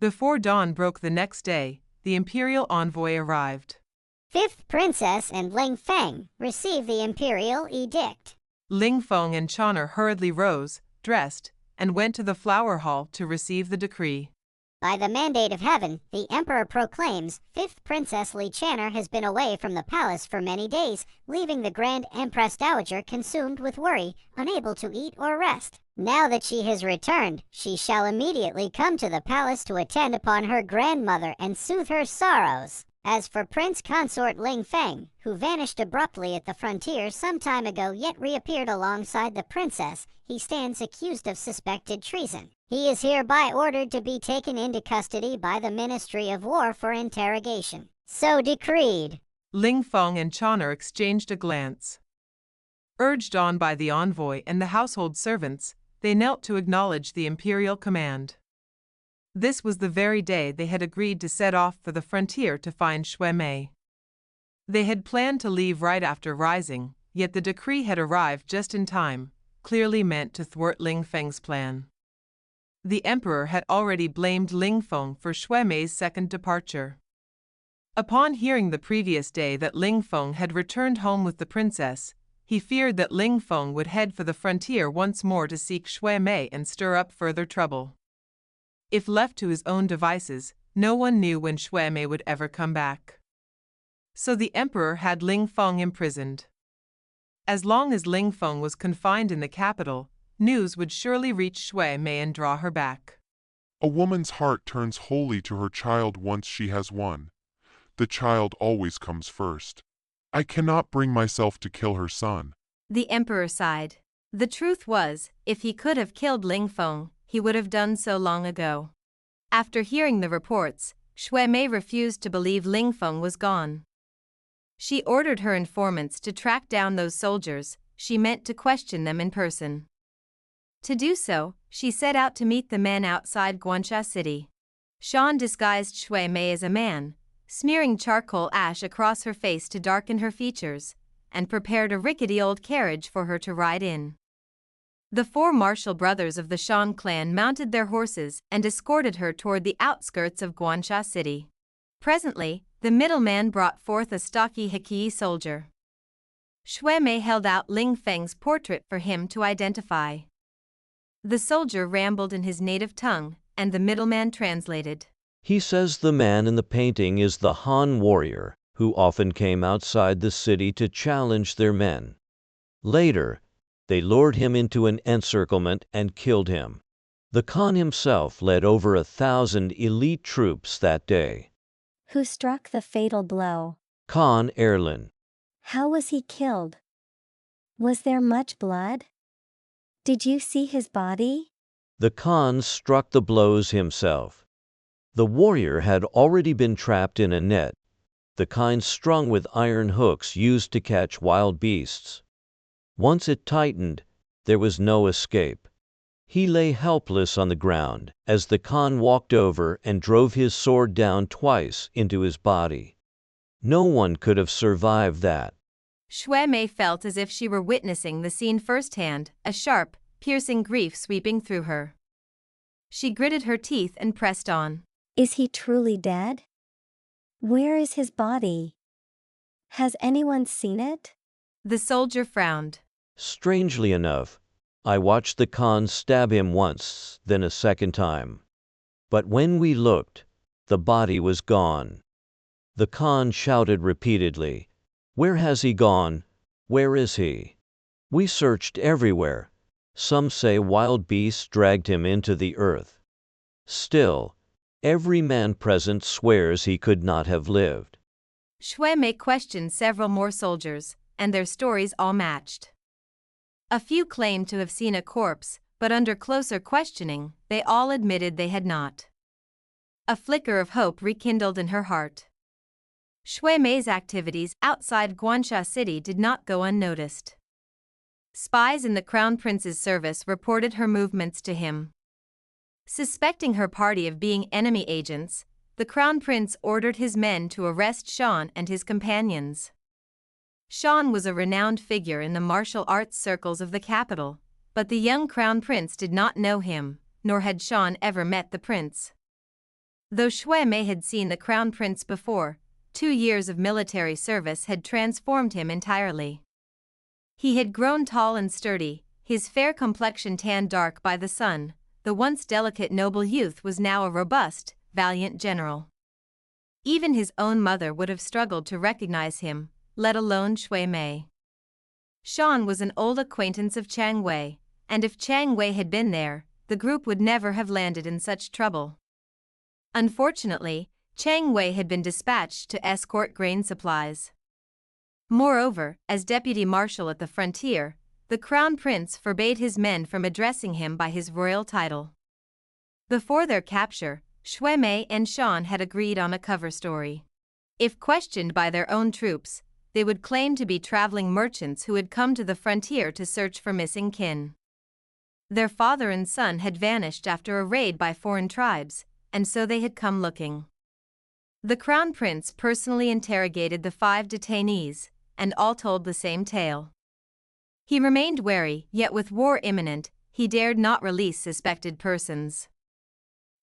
Before dawn broke the next day, the imperial envoy arrived. Fifth Princess and Ling Feng receive the imperial edict. Ling Feng and Chon'er hurriedly rose, dressed, and went to the flower hall to receive the decree. By the mandate of heaven, the emperor proclaims, Fifth Princess Li Chan'er has been away from the palace for many days, leaving the Grand Empress Dowager consumed with worry, unable to eat or rest. Now that she has returned, she shall immediately come to the palace to attend upon her grandmother and soothe her sorrows. As for Prince Consort Ling Feng, who vanished abruptly at the frontier some time ago yet reappeared alongside the princess, he stands accused of suspected treason. He is hereby ordered to be taken into custody by the Ministry of War for interrogation. So decreed. Ling Feng and Chon'er exchanged a glance. Urged on by the envoy and the household servants, they knelt to acknowledge the imperial command. This was the very day they had agreed to set off for the frontier to find Xue Mei. They had planned to leave right after rising, yet the decree had arrived just in time, clearly meant to thwart Ling Feng's plan. The emperor had already blamed Ling Feng for Xue Mei's second departure. Upon hearing the previous day that Ling Feng had returned home with the princess, he feared that Ling Feng would head for the frontier once more to seek Xue Mei and stir up further trouble. If left to his own devices, no one knew when Xue Mei would ever come back. So the emperor had Ling Feng imprisoned. As long as Ling Feng was confined in the capital, news would surely reach Xue Mei and draw her back. A woman's heart turns wholly to her child once she has won. The child always comes first. I cannot bring myself to kill her son. The emperor sighed. The truth was, if he could have killed Ling Feng, he would have done so long ago. After hearing the reports, Xue Mei refused to believe Ling Feng was gone. She ordered her informants to track down those soldiers. She meant to question them in person. To do so, she set out to meet the men outside Guansha City. Shan disguised Xue Mei as a man, smearing charcoal ash across her face to darken her features, and prepared a rickety old carriage for her to ride in. The four martial brothers of the Shan clan mounted their horses and escorted her toward the outskirts of Guansha City. Presently, the middleman brought forth a stocky Hakki soldier. Xue Mei held out Ling Feng's portrait for him to identify. The soldier rambled in his native tongue, and the middleman translated. He says the man in the painting is the Han warrior, who often came outside the city to challenge their men. Later, they lured him into an encirclement and killed him. The Khan himself led over 1,000 elite troops that day. Who struck the fatal blow? Khan Erlin. How was he killed? Was there much blood? Did you see his body? The Khan struck the blows himself. The warrior had already been trapped in a net, the kind strung with iron hooks used to catch wild beasts. Once it tightened, there was no escape. He lay helpless on the ground as the Khan walked over and drove his sword down twice into his body. No one could have survived that. Xue Mei felt as if she were witnessing the scene firsthand, a sharp, piercing grief sweeping through her. She gritted her teeth and pressed on. Is he truly dead? Where is his body? Has anyone seen it? The soldier frowned. Strangely enough, I watched the Khan stab him once, then a second time. But when we looked, the body was gone. The Khan shouted repeatedly, "Where has he gone? Where is he?" We searched everywhere. Some say wild beasts dragged him into the earth. Still, every man present swears he could not have lived. Xue Mei questioned several more soldiers, and their stories all matched. A few claimed to have seen a corpse, but under closer questioning, they all admitted they had not. A flicker of hope rekindled in her heart. Xue Mei's activities outside Guansha City did not go unnoticed. Spies in the Crown Prince's service reported her movements to him. Suspecting her party of being enemy agents, the Crown Prince ordered his men to arrest Shan and his companions. Shan was a renowned figure in the martial arts circles of the capital, but the young Crown Prince did not know him, nor had Shan ever met the prince. Though Xue Mei had seen the crown prince before, 2 years of military service had transformed him entirely. He had grown tall and sturdy, his fair complexion tanned dark by the sun. The once delicate noble youth was now a robust, valiant general. Even his own mother would have struggled to recognize him, let alone Xue Mei. Shan was an old acquaintance of Chang Wei, and if Chang Wei had been there, the group would never have landed in such trouble. Unfortunately, Chang Wei had been dispatched to escort grain supplies. Moreover, as deputy marshal at the frontier, the crown prince forbade his men from addressing him by his royal title. Before their capture, Xue Mei and Shan had agreed on a cover story. If questioned by their own troops, they would claim to be traveling merchants who had come to the frontier to search for missing kin. Their father and son had vanished after a raid by foreign tribes, and so they had come looking. The crown prince personally interrogated the 5 detainees, and all told the same tale. He remained wary, yet with war imminent, he dared not release suspected persons.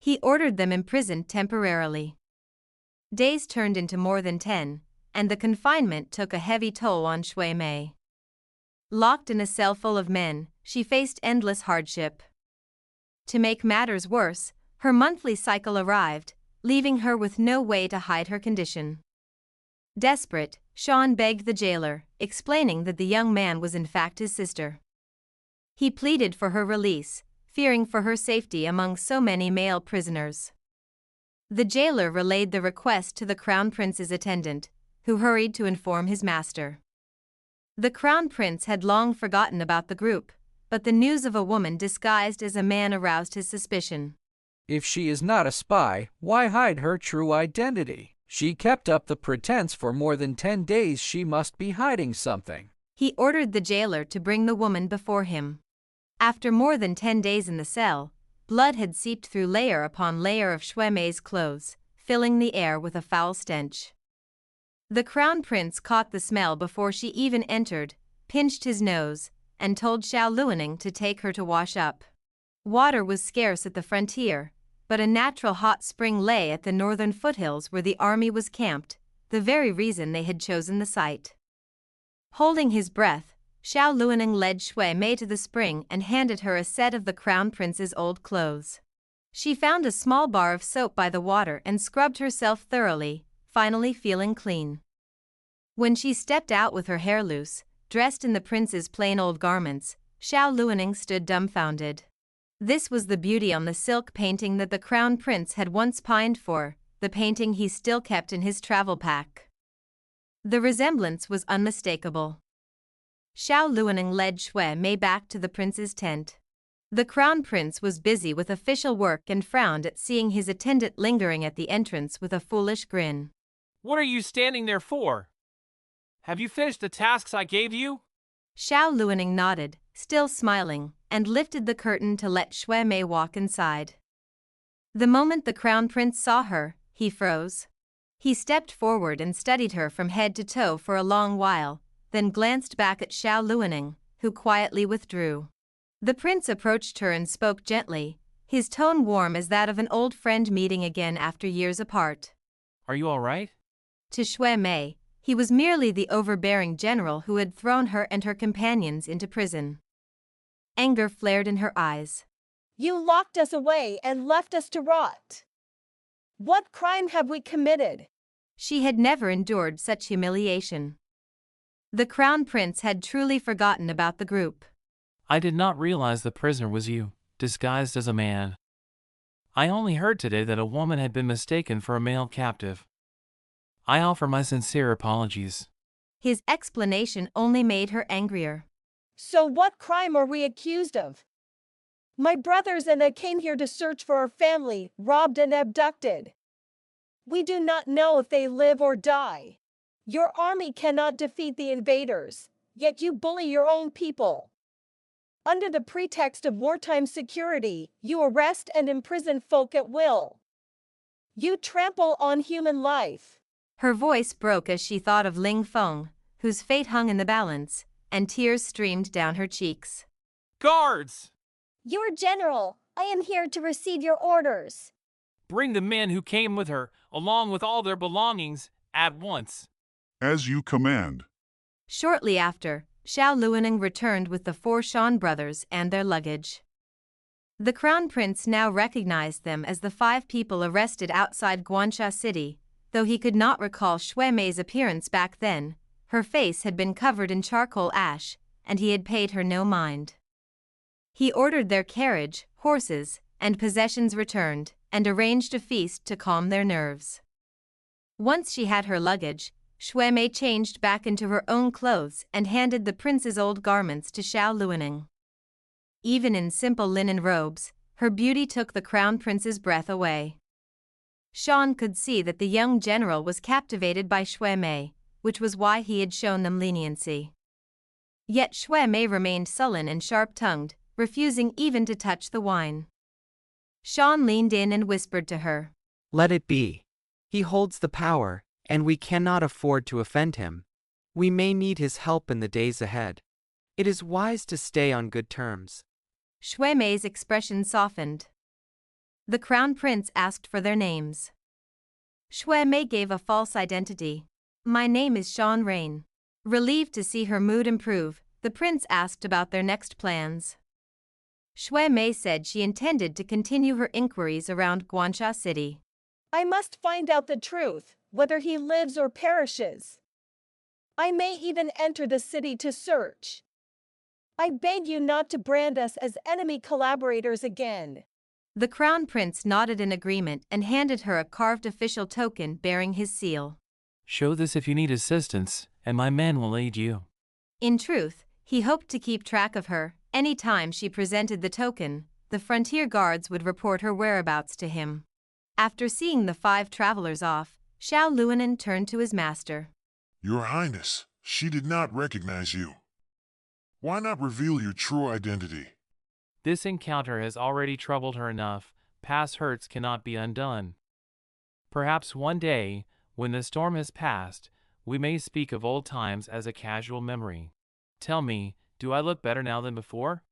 He ordered them imprisoned temporarily. Days turned into more than 10, and the confinement took a heavy toll on Xue Mei. Locked in a cell full of men, she faced endless hardship. To make matters worse, her monthly cycle arrived, leaving her with no way to hide her condition. Desperate, Shan begged the jailer, explaining that the young man was in fact his sister. He pleaded for her release, fearing for her safety among so many male prisoners. The jailer relayed the request to the crown prince's attendant, who hurried to inform his master. The crown prince had long forgotten about the group, but the news of a woman disguised as a man aroused his suspicion. If she is not a spy, why hide her true identity? She kept up the pretense for more than 10 days. She must be hiding something. He ordered the jailer to bring the woman before him. After more than 10 days in the cell, blood had seeped through layer upon layer of Xue Mei's clothes, filling the air with a foul stench. The crown prince caught the smell before she even entered, pinched his nose, and told Xiao Luoning to take her to wash up. Water was scarce at the frontier, but a natural hot spring lay at the northern foothills where the army was camped, the very reason they had chosen the site. Holding his breath, Xiao Luoning led Xue Mei to the spring and handed her a set of the crown prince's old clothes. She found a small bar of soap by the water and scrubbed herself thoroughly, finally feeling clean. When she stepped out with her hair loose, dressed in the prince's plain old garments, Xiao Luoning stood dumbfounded. This was the beauty on the silk painting that the crown prince had once pined for, the painting he still kept in his travel pack. The resemblance was unmistakable. Xiao Luoning led Xue Mei back to the prince's tent. The crown prince was busy with official work and frowned at seeing his attendant lingering at the entrance with a foolish grin. What are you standing there for? Have you finished the tasks I gave you? Xiao Luoning nodded, still smiling, and lifted the curtain to let Xue Mei walk inside. The moment the crown prince saw her, he froze. He stepped forward and studied her from head to toe for a long while, then glanced back at Xiao Luoning, who quietly withdrew. The prince approached her and spoke gently, his tone warm as that of an old friend meeting again after years apart. Are you all right? To Xue Mei, he was merely the overbearing general who had thrown her and her companions into prison. Anger flared in her eyes. You locked us away and left us to rot. What crime have we committed? She had never endured such humiliation. The crown prince had truly forgotten about the group. I did not realize the prisoner was you, disguised as a man. I only heard today that a woman had been mistaken for a male captive. I offer my sincere apologies. His explanation only made her angrier. So what crime are we accused of? My brothers and I came here to search for our family, robbed and abducted. We do not know if they live or die. Your army cannot defeat the invaders, yet you bully your own people. Under the pretext of wartime security, you arrest and imprison folk at will. You trample on human life. Her voice broke as she thought of Ling Feng, whose fate hung in the balance, and tears streamed down her cheeks. Guards! Your general, I am here to receive your orders. Bring the men who came with her, along with all their belongings, at once. As you command. Shortly after, Xiao Luoning returned with the 4 Shan brothers and their luggage. The crown prince now recognized them as the 5 people arrested outside Guansha City. Though he could not recall Xue Mei's appearance back then, her face had been covered in charcoal ash, and he had paid her no mind. He ordered their carriage, horses, and possessions returned, and arranged a feast to calm their nerves. Once she had her luggage, Xue Mei changed back into her own clothes and handed the prince's old garments to Xiao Luoning. Even in simple linen robes, her beauty took the crown prince's breath away. Shan could see that the young general was captivated by Xue Mei, which was why he had shown them leniency. Yet Xue Mei remained sullen and sharp-tongued, refusing even to touch the wine. Shan leaned in and whispered to her, "Let it be. He holds the power, and we cannot afford to offend him. We may need his help in the days ahead. It is wise to stay on good terms." Xue Mei's expression softened. The crown prince asked for their names. Xue Mei gave a false identity. "My name is Shan Rain." Relieved to see her mood improve, the prince asked about their next plans. Xue Mei said she intended to continue her inquiries around Guansha City. I must find out the truth, whether he lives or perishes. I may even enter the city to search. I beg you not to brand us as enemy collaborators again. The crown prince nodded in agreement and handed her a carved official token bearing his seal. Show this if you need assistance, and my men will aid you. In truth, he hoped to keep track of her. Any time she presented the token, the frontier guards would report her whereabouts to him. After seeing the 5 travelers off, Xiao Luonin turned to his master. Your Highness, she did not recognize you. Why not reveal your true identity? This encounter has already troubled her enough. Past hurts cannot be undone. Perhaps one day, when the storm has passed, we may speak of old times as a casual memory. Tell me, do I look better now than before?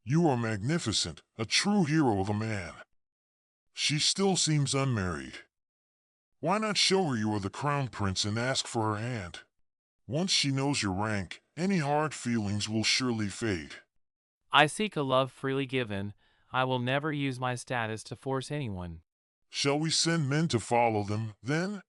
You are magnificent, a true hero of a man. She still seems unmarried. Why not show her you are the crown prince and ask for her hand? Once she knows your rank, any hard feelings will surely fade. I seek a love freely given. I will never use my status to force anyone. Shall we send men to follow them, then?